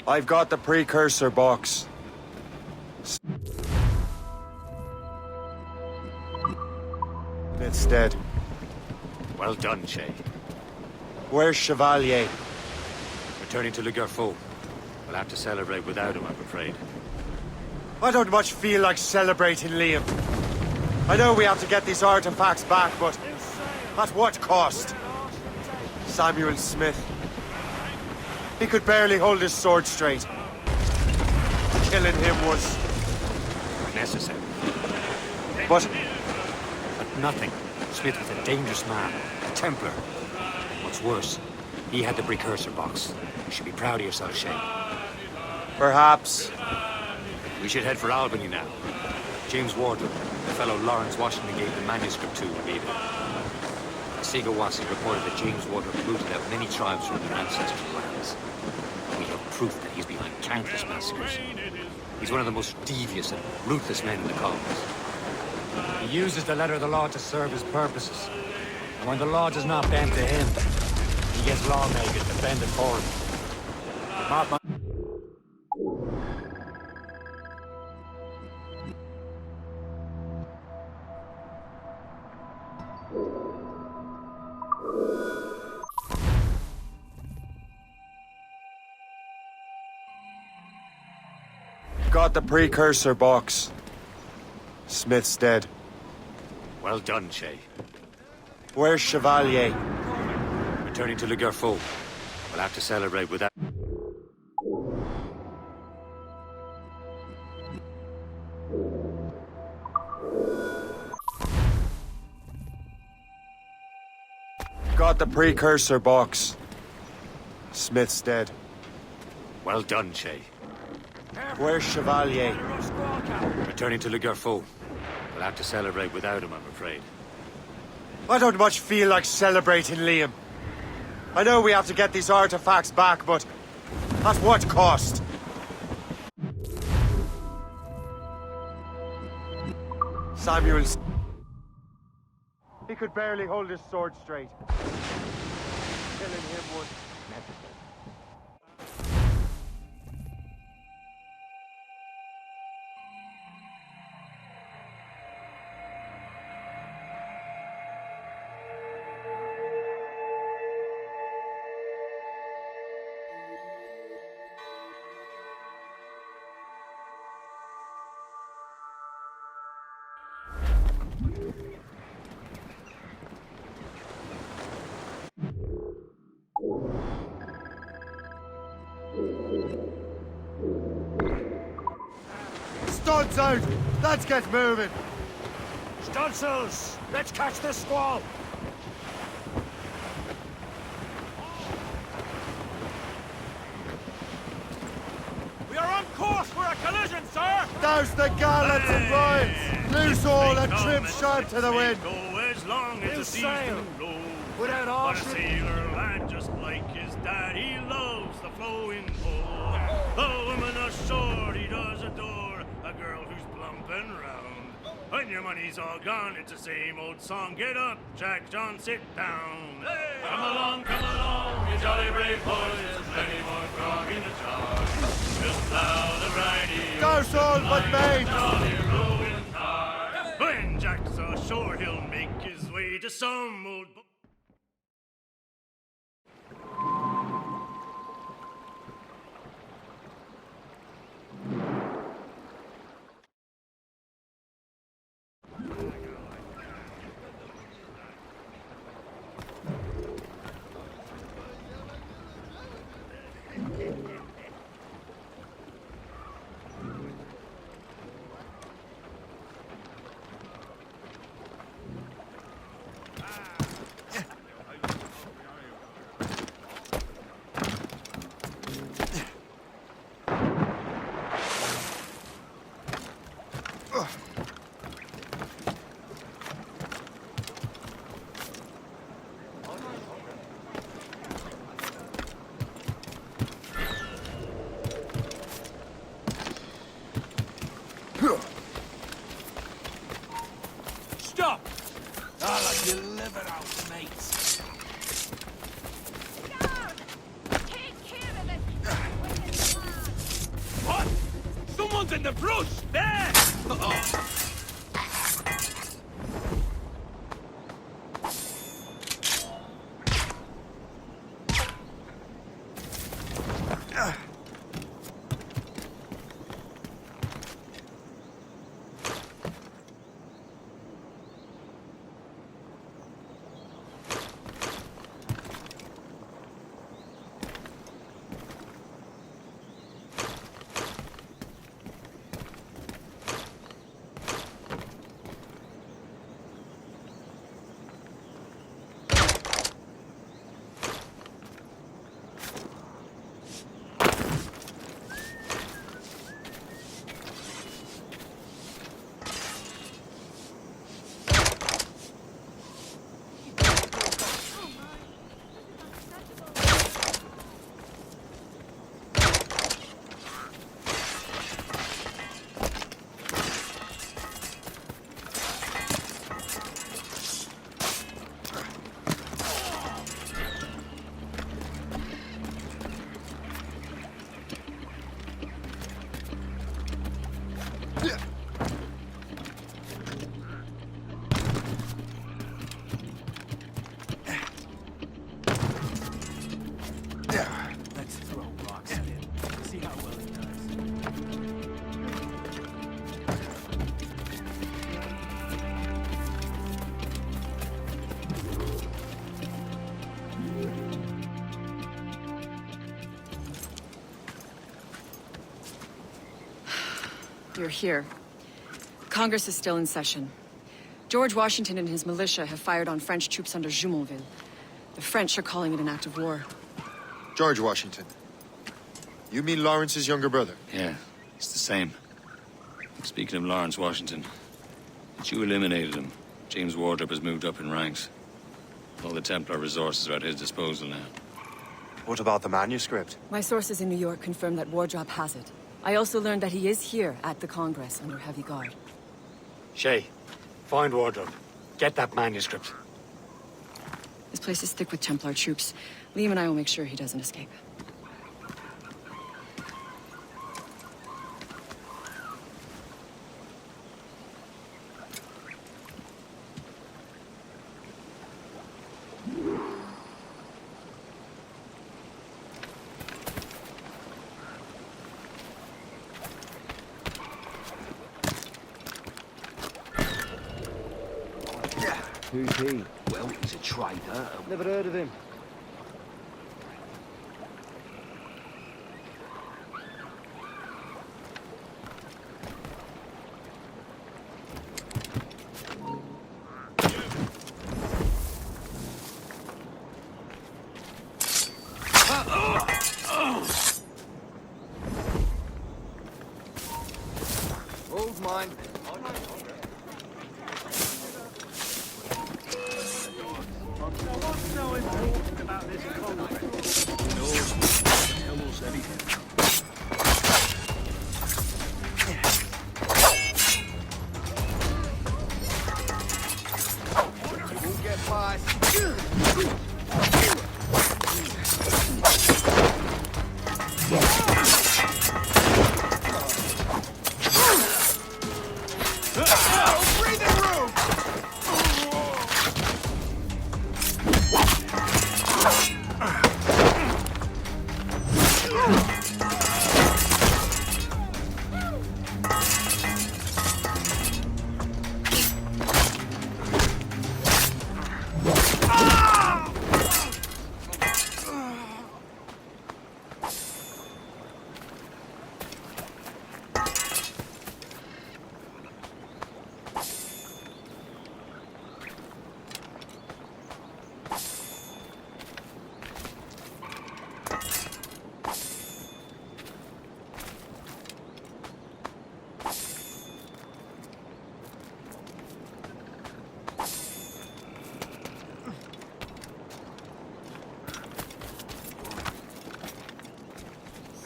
I've got the precursor box. It's dead. Well done, Shay. Where's Chevalier? Returning to Le Garfou. We'll have to celebrate without him, I'm afraid. I don't much feel like celebrating Liam. I know we have to get these artifacts back, but at what cost? Samuel Smith. He could barely hold his sword straight. Killing him was necessary. But nothing. Smith was a dangerous man, a Templar. What's worse, he had the precursor box. You should be proud of yourself, Shay. Perhaps. We should head for Albany now. James Wardrop, the fellow Lawrence Washington gave the manuscript to, will be there. Sigawasi reported that James Wardrop rooted out many tribes from their ancestral lands. We have proof that he's behind countless massacres. He's one of the most devious and ruthless men in the colonies. He uses the letter of the law to serve his purposes. And when the law does not bend to him, he gets lawmakers to bend it for him. Mark my... Got the precursor box. Smith's dead. Well done, Shay. Where's Chevalier? Returning to Le Garfou. We'll have to celebrate without... Got the precursor box. Smith's dead. Well done, Shay. Where's Chevalier? Returning to Le Garfou. We'll have to celebrate without him, I'm afraid. I don't much feel like celebrating Liam. I know we have to get these artifacts back, but at what cost? Samuel's... He could barely hold his sword straight. Killing him was necessary. Studs out! Let's get moving! Studsels! Let's catch this squall! We are on course for a collision, sir! Douse the gallants and royals! Loose all and trim sharp to the wind! Go as long as the sail. seas blow. Without But a arson. sailor lad just like his dad, he loves the flowing bowl. The woman ashore he does adore, a girl who's plump and round. When your money's all gone, it's the same old song. Get up, Jack John, sit down. Come along, you jolly brave boys. There's plenty more grog in the jar. We'll plow the briny. Douse all but mates! Jolly rowing car. When Jack's ashore, he'll make his way to some old... in the brush! There! Let's throw rocks at it. See how well it does. You're here. Congress is still in session. George Washington and his militia have fired on French troops under Jumonville. The French are calling it an act of war. George Washington. You mean Lawrence's younger brother? Yeah, it's the same. Speaking of Lawrence Washington, since you eliminated him, James Wardrop has moved up in ranks. All the Templar resources are at his disposal now. What about the manuscript? My sources in New York confirm that Wardrop has it. I also learned that he is here at the Congress under heavy guard. Shay, find Wardrop. Get that manuscript. This place is thick with Templar troops. Liam and I will make sure he doesn't escape. Who's he? Well, he's a traitor. Never heard of him. Hold mine. What's so important about this conference? Almost anything. You won't get past.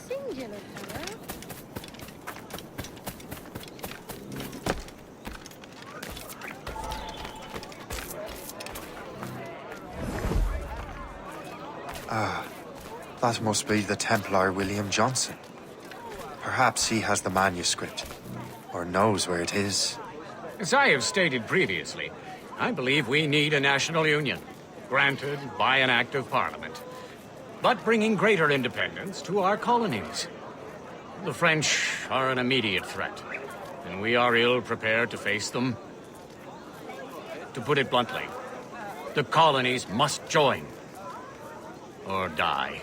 Singular fellow. That must be the Templar William Johnson. Perhaps he has the manuscript, or knows where it is. As I have stated previously, I believe we need a national union, granted by an act of parliament, but bringing greater independence to our colonies. The French are an immediate threat, and we are ill prepared to face them. To put it bluntly, the colonies must join, or die.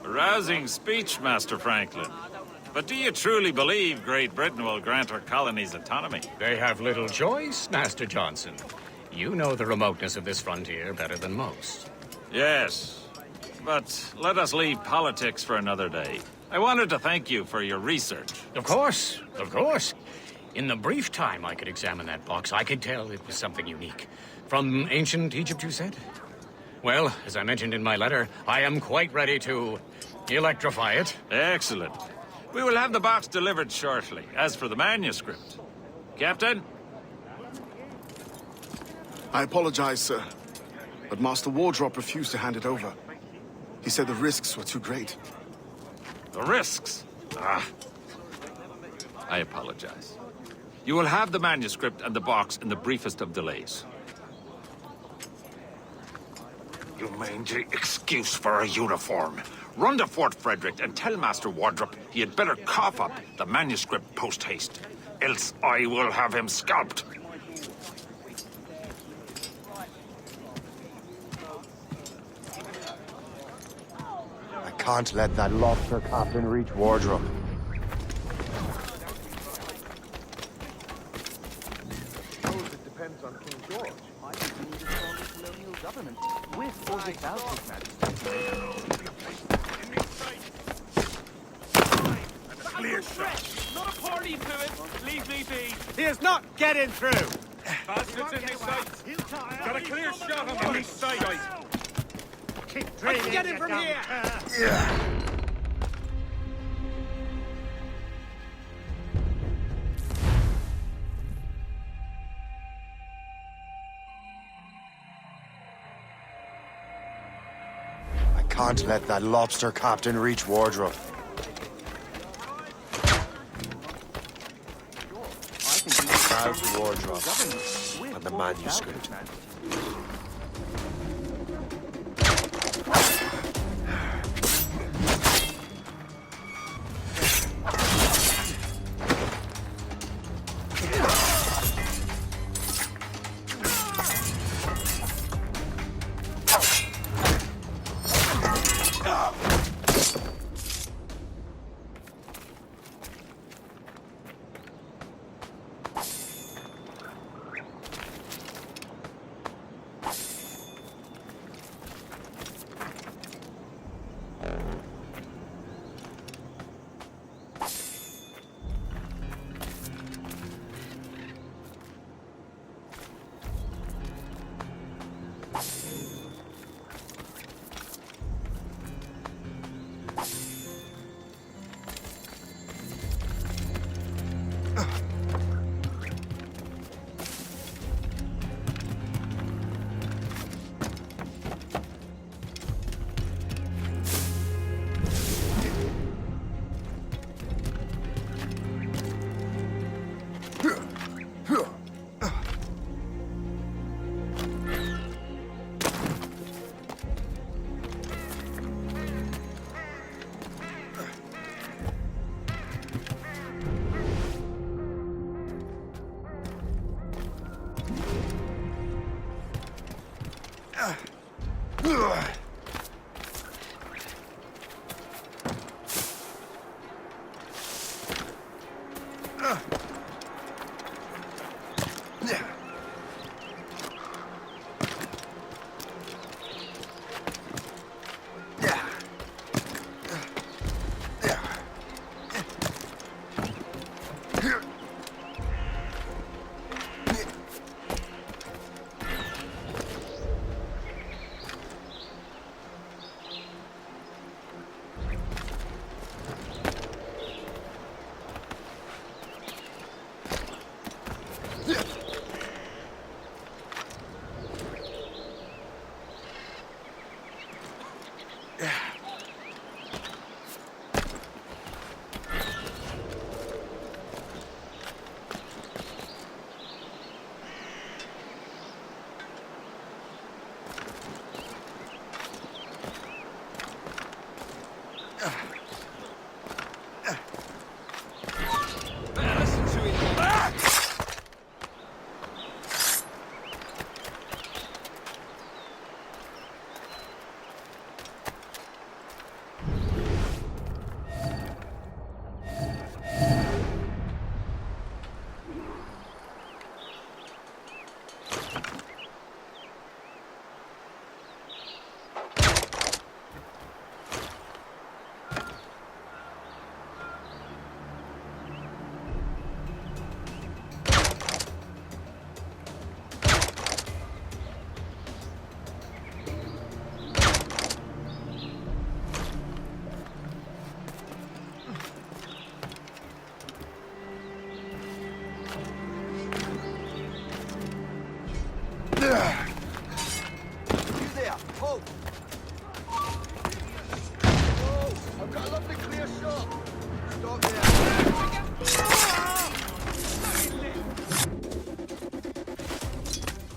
A rousing speech, Master Franklin. But do you truly believe Great Britain will grant our colonies autonomy? They have little choice, Master Johnson. You know the remoteness of this frontier better than most. Yes, but let us leave politics for another day. I wanted to thank you for your research. Of course, of course. In the brief time I could examine that box, I could tell it was something unique. From ancient Egypt, you said? Well, as I mentioned in my letter, I am quite ready to electrify it. Excellent. We will have the box delivered shortly. As for the manuscript... Captain? I apologize, sir. But Master Wardrop refused to hand it over. He said the risks were too great. The risks? Ah. I apologize. You will have the manuscript and the box in the briefest of delays. You mangy excuse for a uniform. Run to Fort Frederick and tell Master Wardrop he had better cough up the manuscript post-haste. Else I will have him scalped. I can't let that lobster captain reach Wardrop. It depends on King George. I think we need a stronger colonial government, with or without His Majesty. Clear shot. Not a party to it. Leave me be. He is not getting through! Bastards in this sight. Got a clear shot on this sight. I can get him from here! I can't let that lobster captain reach Wardrop. How's Wardrop and the manuscript?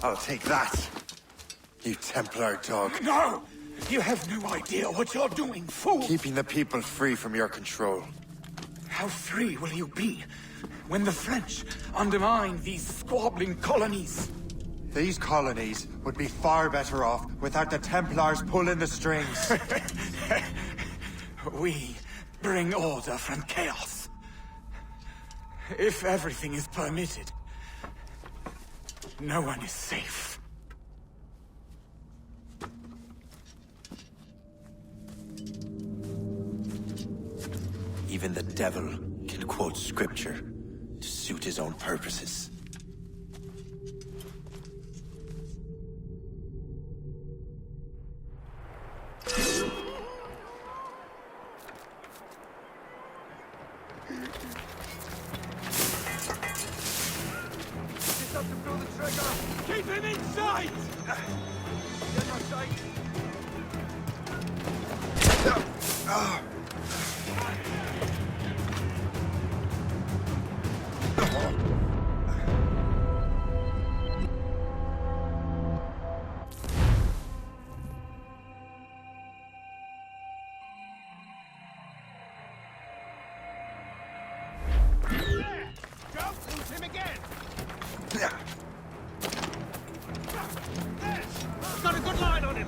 I'll take that. You Templar dog. No! You have no idea what you're doing, fool! Keeping the people free from your control. How free will you be when the French undermine these squabbling colonies? These colonies would be far better off without the Templars pulling the strings. We bring order from chaos. If everything is permitted, no one is safe. Even the devil can quote scripture to suit his own purposes. Keep him in sight! Get my sight! Got a good line on him.